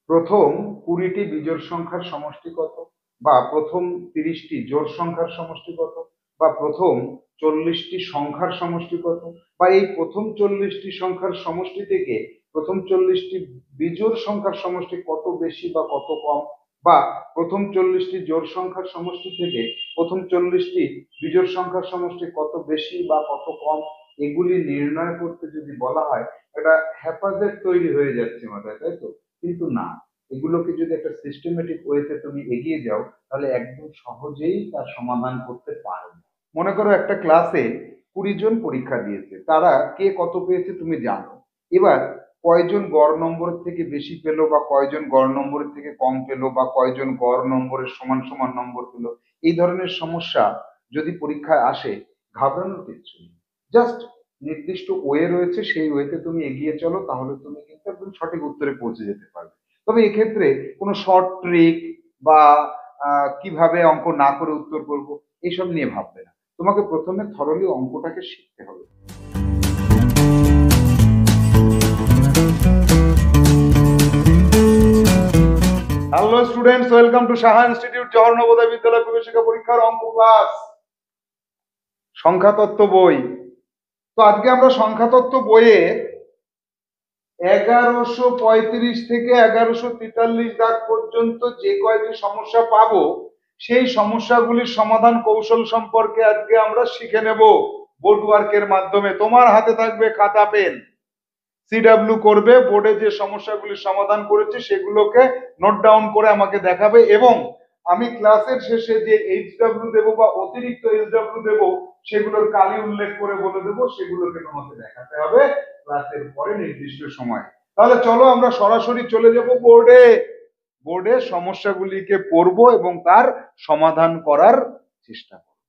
প্রথম 20টি বিজোড় সংখ্যার সমষ্টি কত, বা প্রথম 30টি জোড় সংখ্যার সমষ্টি কত, বা প্রথম 40টি সংখ্যার সমষ্টি কত, বা এই প্রথম 40টি সংখ্যার সমষ্টি থেকে প্রথম 40টি বিজোড় সংখ্যার সমষ্টি কত বেশি বা কত কম, বা প্রথম 40টি জোড় সংখ্যার সমষ্টি থেকে প্রথম 40টি বিজোড় সংখ্যার সমষ্টি কত বেশি বা কত কম, এগুলি নির্ণয় করতে যদি বলা হয়, এটা হ্যাপাজেট তৈরি হয়ে যাচ্ছে মাথায়, তাই তো? কিন্তু না, এগুলোকে যদি একটা সিস্টেমেটিক ওয়েতে তুমি এগিয়ে যাও, তাহলে একদম সহজেই তার সমাধান করতে পারবে। মনে করো একটা ক্লাসে 20 জন পরীক্ষা দিয়েছে, তারা কে কত পেয়েছে তুমি জানো। এবার কয়জন গড় নম্বরের থেকে বেশি পেলো, বা কয়জন গড় নম্বরের থেকে কম পেলো, বা কয়জন গড় নম্বরের সমান সমান নম্বর পেলো, এই ধরনের সমস্যা যদি পরীক্ষায় আসে, ঘাবড়ানোর কিছু নেই। জাস্ট নির্দিষ্ট ওয়ে রয়েছে, সেই ওয়েতে তুমি এগিয়ে চলো, তাহলে তুমি কিন্তু একদম সঠিক উত্তরে পৌঁছে যেতে পারবে। তবে এক্ষেত্রে কোনো শর্ট ট্রিক বা কিভাবে অঙ্ক না করে উত্তর করব, এইসব নিয়ে ভাববে না। তোমাকে প্রথমে থরলি অঙ্কটাকে শিখতে হবে। Hello students, welcome to Saha institute Jawahar Navodaya বিদ্যালয় প্রবেশিকা পরীক্ষার অঙ্ক ক্লাস, সংখ্যাতত্ত্ব বই। তো আজকে আমরা সংখ্যাতত্ত্ব বইয়ে 1135 থেকে 1143 দাগ পর্যন্ত যে কয়টি সমস্যা পাবো, সেই সমস্যাগুলির সমাধান কৌশল সম্পর্কে আজকে আমরা শিখে নেব বোর্ড ওয়ার্কের মাধ্যমে। তোমার হাতে থাকবে খাতা পেন, সিডব্লিউ করবে, বোর্ডে যে সমস্যাগুলির সমাধান করেছে সেগুলোকে নোট ডাউন করে আমাকে দেখাবে, এবং আমি ক্লাসের শেষে যে এইচডব্লিউ দেবো বা অতিরিক্ত এইচডব্লিউ দেবো, সেগুলোর কালি উল্লেখ করে বলে দেবো, সেগুলোকে তোমাকে দেখাতে হবে ক্লাসের পরে নির্দিষ্ট সময়। তাহলে চলো আমরা সরাসরি চলে যাব বোর্ডে। বোর্ডে সমস্যাগুলিকে পড়বো এবং তার সমাধান করার চেষ্টা করব।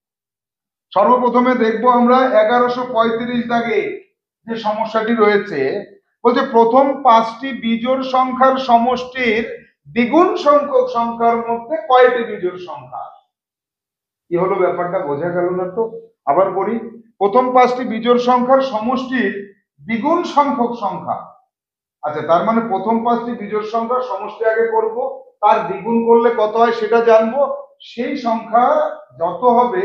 সর্বপ্রথমে দেখবো আমরা 1135 দাগে যে সমস্যাটি রয়েছে, বলছে প্রথম 5টি বিজোড় সংখ্যার সমষ্টির দ্বিগুণ সংখ্যক সংখ্যার মধ্যে কয়টি বিজোড় সংখ্যা? কি হলো ব্যাপারটা, বোঝা গেল না তো? আবার বলি, প্রথম 5টি বিজোড় সংখ্যার সমষ্টির দ্বিগুণ সংখ্যক সংখ্যা। আচ্ছা, তার মানে প্রথম 5টি বিজোড় সংখ্যার সমষ্টি আগে করব, তার দ্বিগুণ করলে কত হয় সেটা জানবো, সেই সংখ্যা যত হবে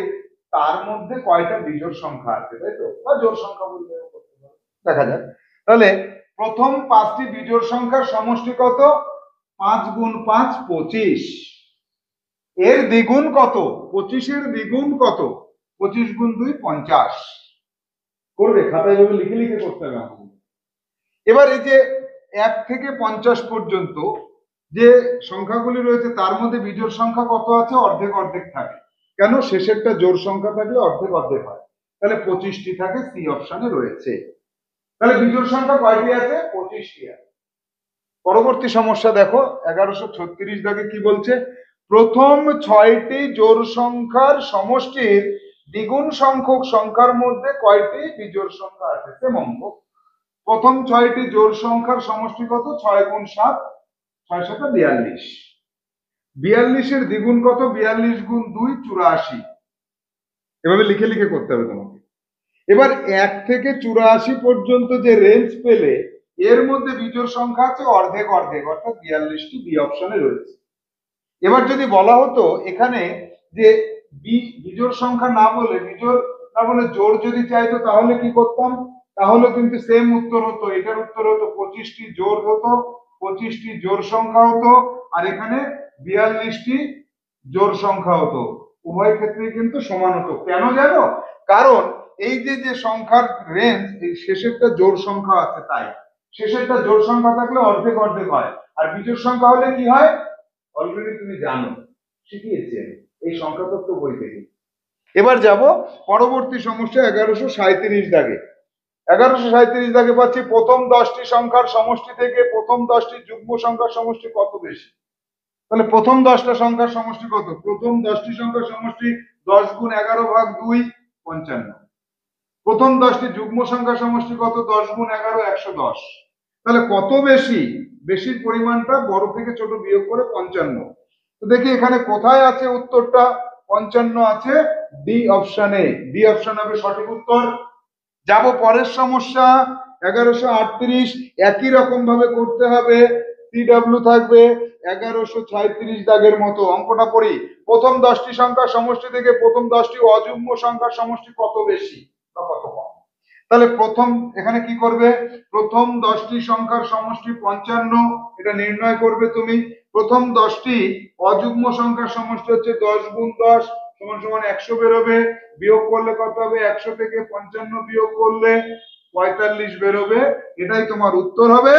তার মধ্যে কয়টা বিজোড় সংখ্যা আছে, তাই তো? বা জোড় সংখ্যা বলতে দেখা যাক। তাহলে প্রথম 5টি বিজোড় সংখ্যার সমষ্টি কত? 5 গুণ 5 25। এর দ্বিগুণ কত? 25 এর দ্বিগুণ কত? 25 গুণ 2 50। করবে খাতায় ভাবে লিখে লিখে করতে হবে আমাকে। এবার এই যে 1 থেকে 50 পর্যন্ত যে সংখ্যাগুলি রয়েছে, তার মধ্যে বিজোড় সংখ্যা কত আছে? অর্ধেক অর্ধেক থাকে। কেন? শেষেরটা জোড় সংখ্যা থাকলে অর্ধেক অর্ধেক হয়। তাহলে 25টি থাকে, সি অপশনে রয়েছে। তাহলে বিজোড় সংখ্যা কয়টি আছে? 25টি আছে। পরবর্তী সমস্যা দেখো, 1136 দাগে কি বলছে? প্রথম 6টি জোড় সংখ্যার সমষ্টির দ্বিগুণ সংখ্যক সংখ্যার মধ্যে কয়টি বিজোড় সংখ্যা আছে? সেম অঙ্ক। প্রথম 6টি জোড় সংখ্যার সমষ্টি কত? 6 গুণ 7, 6 7 42। 42 এর দ্বিগুণ কত? 42 গুণ 2 84। এভাবে লিখে লিখে করতে হবে তোমাকে। এবার 1 থেকে 84 পর্যন্ত যে রেঞ্জ পেলে, এর মধ্যে বিজোড় সংখ্যা আছে অর্ধেক অর্ধেক, অর্থাৎ 42টি বি অপশনে রয়েছে। এবার যদি বলা হতো এখানে যে বিজোড় সংখ্যা না বলে, বিজোড় না বলে জোড় যদি চাইতো, তাহলে কি করতাম? তাহলে কিন্তু সেম উত্তর হতো। এটার উত্তর হতো 25টি জোড় হতো, 25টি জোড় সংখ্যা হতো, আর এখানে 42টি জোড় সংখ্যা হতো। উভয় ক্ষেত্রে কিন্তু সমান হতো। কেন জানো? কারণ এই যে যে সংখ্যার রেঞ্জ, এই শেষেরটা জোড় সংখ্যা আছে, তাই শেষেরটা জোড় সংখ্যা থাকলে অর্ধেক অর্ধেক হয়, আর বিজোড় সংখ্যা হলে কি হয় অলরেডি তুমি জানো, শিখিয়েছি এই সংখ্যাতত্ত্ব বই থেকে। এবার যাব পরবর্তী সমস্যা 1137 দাগে। 1137 দাগে পাচ্ছি প্রথম 10টি সংখ্যার সমষ্টি থেকে প্রথম 10টি যুগ্ম সংখ্যার সমষ্টি কত বেশি? তাহলে প্রথম 10টা সংখ্যার সমষ্টি কত? প্রথম 10টি সংখ্যার সমষ্টি 10 গুণ 11 ভাগ 2 55। প্রথম 10টি যুগ্ম সংখ্যার সমষ্টি কত? 10 গুণ 11 110। তাহলে কত বেশি? বেশির পরিমাণটা বড় থেকে ছোট বিয়োগ করে 55। তো দেখি এখানে কোথায় আছে উত্তরটা। 55 আছে ডি অপশনে। ডি অপশন হবে সঠিক উত্তর। যাব পরের সমস্যা 1138। একই রকম ভাবে করতে হবে। TW থাকবে 1136 দাগের মতো। অঙ্কটা পড়ি। প্রথম 10টি সংখ্যার সমষ্টি থেকে প্রথম 10টি অযুগ্ম সংখ্যার সমষ্টি কত বেশি বা কত কম? তাহলে প্রথম এখানে কি করবে, প্রথম 10টি সংখ্যার সমষ্টি 55, এটা নির্ণয় করবে তুমি। প্রথম 10টি অযুগ্ম সংখ্যার সমষ্টি হচ্ছে 10 গুণ 10 সমান সমান 100 বেরোবে। বিয়োগ করলে কত হবে, 100 থেকে 55 বিয়োগ করলে 45 বেরোবে। এটাই তোমার উত্তর হবে,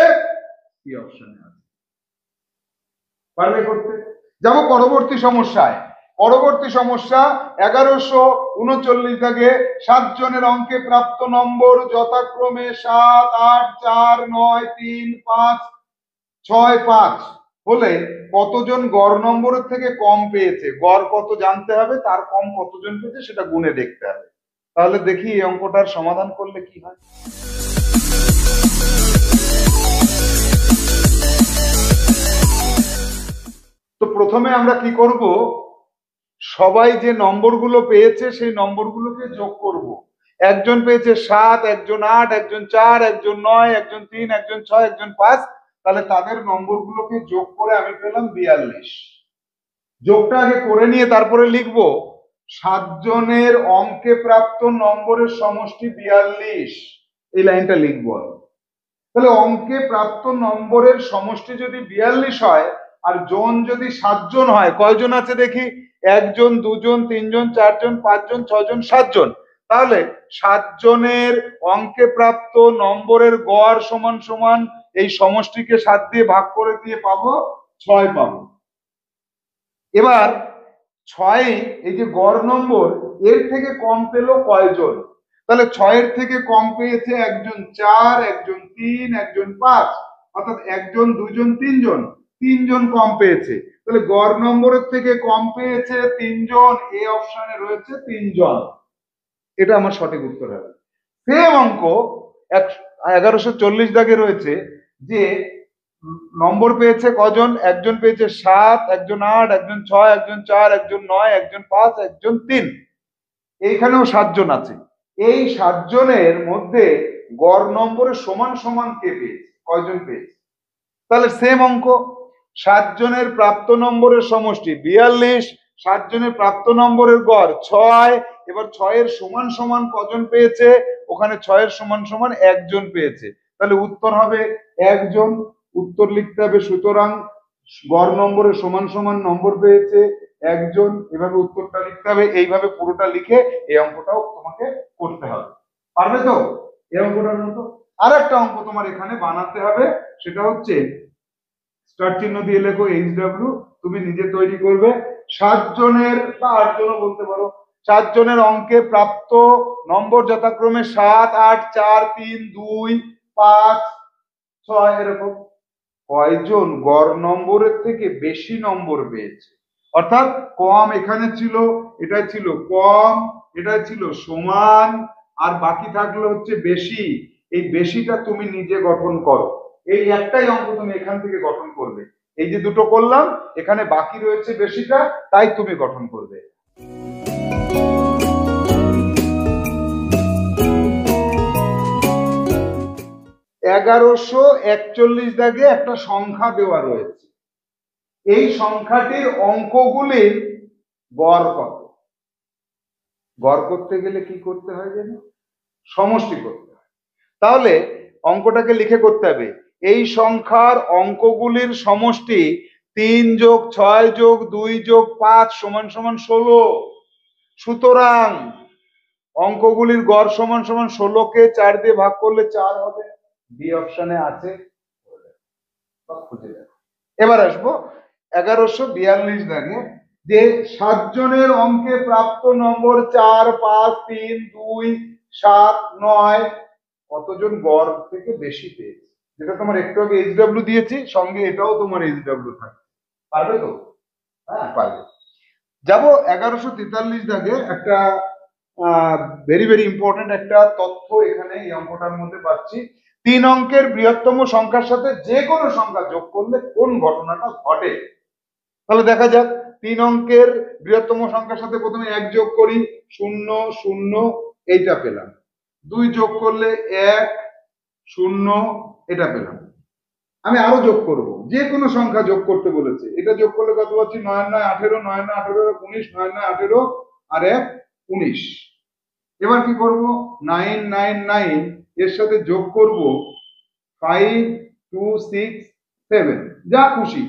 কি অপশনে আছে। পারবে করতে? যাবো পরবর্তী সমস্যায়। পরবর্তী সমস্যা 1139 দাগে 7 জনের অঙ্কে প্রাপ্ত নম্বর যথাক্রমে 7, 8, 4, 9, 3, 5, 6, 5 হলে কতজন গড় নম্বরের থেকে কম পেয়েছে? গড় কত জানতে হবে, তার কম কতজন পেয়েছে সেটা গুণে দেখতে হবে। তাহলে দেখি এই অঙ্কটার সমাধান করলে কি হয়। তো প্রথমে আমরা কি করব, সবাই যে নম্বরগুলো পেয়েছে সেই নম্বরগুলোকে যোগ করব। একজন পেয়েছে 7, একজন 8, একজন 4, একজন 9, একজন 3, একজন 6, একজন 5, তাহলে তাদের নম্বরগুলোকে যোগ করে আমি পেলাম 42। যোগটা আগে করে নিয়ে তারপরে লিখব 7 জনের অঙ্কে প্রাপ্ত নম্বরের সমষ্টি 42। এই লাইনটা লিখবো। তাহলে অঙ্কে প্রাপ্ত নম্বরের সমষ্টি যদি 42 হয় আর জন যদি 7 জন হয়, কয়জন আছে দেখি? 1 জন, 2 জন, 3 জন, 4 জন, 5 জন, 6 জন, 7 জন। তাহলে 7 জনের অঙ্কে প্রাপ্ত নম্বরের গড় সমান সমান এই সমষ্টিকে 7 দিয়ে ভাগ করে দিয়ে পাবো 6 পাবো। এবার 6 এই যে গড় নম্বর, এর থেকে কম পেল কয়জন? তাহলে 6-এর থেকে কম পেয়েছে একজন 4, একজন 3, একজন 5, অর্থাৎ 1 জন, 2 জন, 3 জন, 3 জন কম পেয়েছে। তাহলে গড় নম্বরের থেকে কম পেয়েছে 3 জন, এই অপশনে রয়েছে 3 জন। এটা আমার সঠিক উত্তর হবে। সেম অঙ্ক 1140 দাগে রয়েছে যে নম্বর পেয়েছে কজন? একজন পেয়েছে 7, একজন 8, একজন 6, একজন 4, একজন 9, একজন 5, একজন 3। এইখানেও 7 জন আছে। এই 7 জনের মধ্যে গড় নম্বরের সমান সমান কে পেয়েছে, কয়জন পেয়েছে? তাহলে সেম অঙ্ক, 7 জনের প্রাপ্ত নম্বরের সমষ্টি 42, 7 জনের প্রাপ্ত নম্বরের গড় 6। এবার 6-এর সমান সমান কজন পেয়েছে? ওখানে 6-এর সমান সমান 1 জন পেয়েছে। তাহলে উত্তর হবে 1 জন। উত্তর লিখতে হবে, সুতরাং গড় নম্বরের সমান সমান নম্বর পেয়েছে 1 জন। এভাবে উত্তরটা লিখতে হবে। এইভাবে পুরোটা লিখে এই অঙ্কটাও তোমাকে করতে হবে। পারবে তো এই অঙ্কটার মতো? আর একটা অঙ্ক তোমার এখানে বানাতে হবে, সেটা হচ্ছে স্টার চিহ্ন দিয়ে লেখো HW, তুমি নিজে তৈরি করবে। 7 জনের বা 8 জনও বলতে পারো, 7 জনের অঙ্কে প্রাপ্ত নম্বর যথাক্রমে 7, 8, 4, 3, 2, 5, 6 এরকম। কয়জন গড় নম্বরের থেকে বেশি নম্বর পেয়েছে? অর্থাৎ কম এখানে ছিল, এটা ছিল কম, এটা ছিল সমান, আর বাকি থাকলো হচ্ছে বেশি। এই বেশিটা তুমি নিজে গঠন করো। এই একটাই অঙ্ক তুমি এখান থেকে গঠন করবে। এই যে দুটো করলাম, এখানে বাকি রয়েছে বেশিটা, তাই তুমি গঠন করবে। 1141 দাগে একটা সংখ্যা দেওয়া রয়েছে। এই সংখ্যাটির অঙ্কগুলির গড় কত? গড় করতে গেলে কি করতে হয় জানো? সমষ্টি করতে হয়। তাহলে অঙ্কটাকে লিখে করতে হবে, এই সংখ্যার অঙ্কগুলির সমষ্টি 3 যোগ 6 যোগ 2 যোগ 5 সমান সমান 16। সুতরাং অঙ্কগুলির গড় সমান সমান 16কে 4 দিয়ে ভাগ করলে 4 হবে। বি অপশনে আছে, খুঁজে দেখো। এবার আসবো 1142 দাগে যে 7 জনের অঙ্কে প্রাপ্ত নম্বর 4, 5, 3, 2, 7, 9 কতজন গড় থেকে বেশি পেয়েছে? যেটা তোমার একটু আগে HW দিয়েছি, সঙ্গে এটাও তোমার HW থাকে। পারবে তো? হ্যাঁ পারবে। যাবো 1143 দাগে একটা ভেরি ভেরি ইম্পর্টেন্ট একটা তথ্য এখানে এই অঙ্কটার মধ্যে পাচ্ছি। 3 অঙ্কের বৃহত্তম সংখ্যার সাথে যে কোনো সংখ্যা যোগ করলে কোন ঘটনাটা ঘটে? তাহলে দেখা যাক, 3 অঙ্কের বৃহত্তম সংখ্যার সাথে প্রথমে 1 যোগ করি, 0 0 এইটা পেলাম। 2 যোগ করলে 1 0 এটা পেলাম। আমি আরো যোগ করব, যে কোনো সংখ্যা যোগ করতে বলেছে। এটা যোগ করলে কত পাচ্ছি? 9 9 18, 9 9 18 19, 9 9 18 আর 1 19। এবার কি করব? 9 9 9 এর সাথে যোগ করব 5 2 6 7, যা খুশি।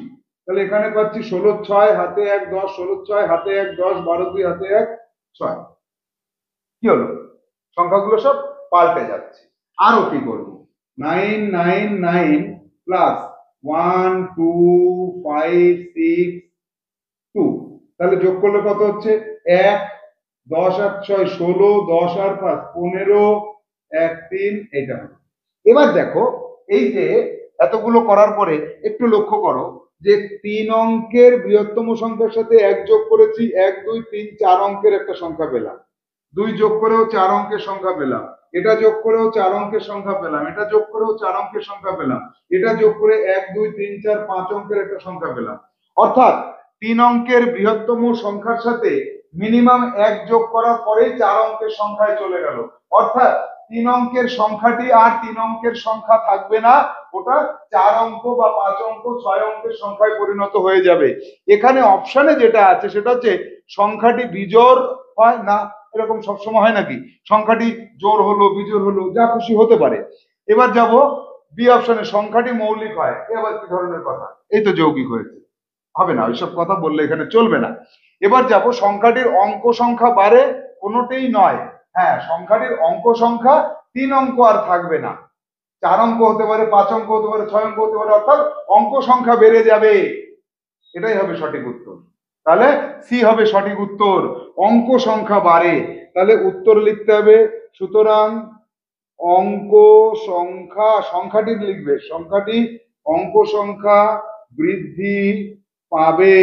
তাহলে এখানে পাচ্ছি 16 6 হাতে 1 10, 16 6 হাতে 1 10, 12 2 হাতে 1 6। কি হলো? সংখ্যাগুলো সব পাল্টে যাচ্ছে। আরো কি করব? 9 9 9 প্লাস 1 2 5 6 2, তাহলে যোগ করলে কত হচ্ছে? 1 10 আর 6 16, 10 আর 5 15, 1 3, এইটা হবে। এবার দেখো, এই যে এতগুলো করার পরে একটু লক্ষ্য করো যে 3 অঙ্কের বৃহত্তম সংখ্যার সাথে 1 যোগ করেছি, 1 2 3 4 অঙ্কের একটা সংখ্যা পেলাম। 2 যোগ করেও 4 অঙ্কের সংখ্যা পেলাম। এটা যোগ করেও 4 অঙ্কের সংখ্যা পেলাম। এটা যোগ করেও 4 অঙ্কের সংখ্যা পেলাম। এটা যোগ করে 1 2 3 4 5 অঙ্কের একটা সংখ্যা পেলাম। অর্থাৎ 3 অঙ্কের বৃহত্তম সংখ্যার সাথে মিনিমাম 1 যোগ করার পরেই 4 অঙ্কের সংখ্যায় চলে গেল। অর্থাৎ 3 অঙ্কের সংখ্যাটি আর 3 অঙ্কের সংখ্যা থাকবে না, ওটা 4 অঙ্ক বা 5 অঙ্ক 6 অঙ্কের সংখ্যায় পরিণত হয়ে যাবে। এখানে অপশনে যেটা আছে সেটা হচ্ছে সংখ্যাটি বিজোড় হয় না, এরকম সবসময় হয় নাকি? সংখ্যাটি জোড় হলো, বিজোড় হলো, যা খুশি হতে পারে। এবার যাব বি অপশনে, সংখ্যাটি মৌলিক হয়। এবার কি ধরনের কথা? এই তো যৌগিক হয়েছে। হবে না, ওইসব কথা বললে এখানে চলবে না। এবার যাব সংখ্যাটির অঙ্ক সংখ্যা বাড়ে, কোনোটাই নয়। হ্যাঁ, সংখ্যাটির অঙ্ক সংখ্যা 3 অঙ্ক আর থাকবে না, 4 অঙ্ক হতে পারে, 5 অঙ্ক হতে পারে, 6 অঙ্ক হতে পারে, অর্থাৎ অঙ্ক সংখ্যা বেড়ে যাবে। এটাই হবে সঠিক উত্তর। তাহলে সি হবে সঠিক উত্তর, অঙ্ক সংখ্যা বাড়ে। তাহলে উত্তর লিখতে হবে, সুতরাং অঙ্ক সংখ্যা, সংখ্যাটি লিখবে, সংখ্যাটি অঙ্ক সংখ্যা বৃদ্ধি পাবে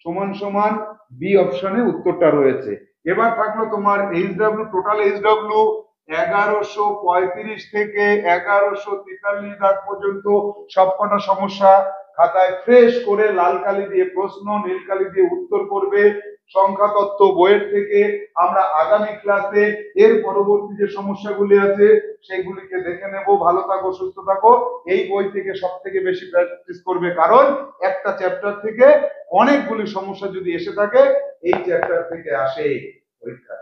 সমান সমান বি অপশনে উত্তরটা রয়েছে। এবার থাকলো তোমার এইচডব্লিউ, টোটাল এইচডব্লিউ 1135 থেকে 1143 দাগ পর্যন্ত সবকটা সমস্যা খাতায় ফ্রেশ করে লাল কালি দিয়ে প্রশ্ন, নীল কালি দিয়ে উত্তর করবে। সংখ্যা তত্ত্ব বইয়ের থেকে আমরা আগামী ক্লাসে এর পরবর্তী যে সমস্যাগুলি আছে সেগুলিকে দেখে নেব। ভালো থাকো, সুস্থ থাকো। এই বই থেকে সব থেকে বেশি প্র্যাকটিস করবে, কারণ একটা চ্যাপ্টার থেকে অনেকগুলি সমস্যা যদি এসে থাকে, এই চ্যাপ্টার থেকে আসে পরীক্ষা।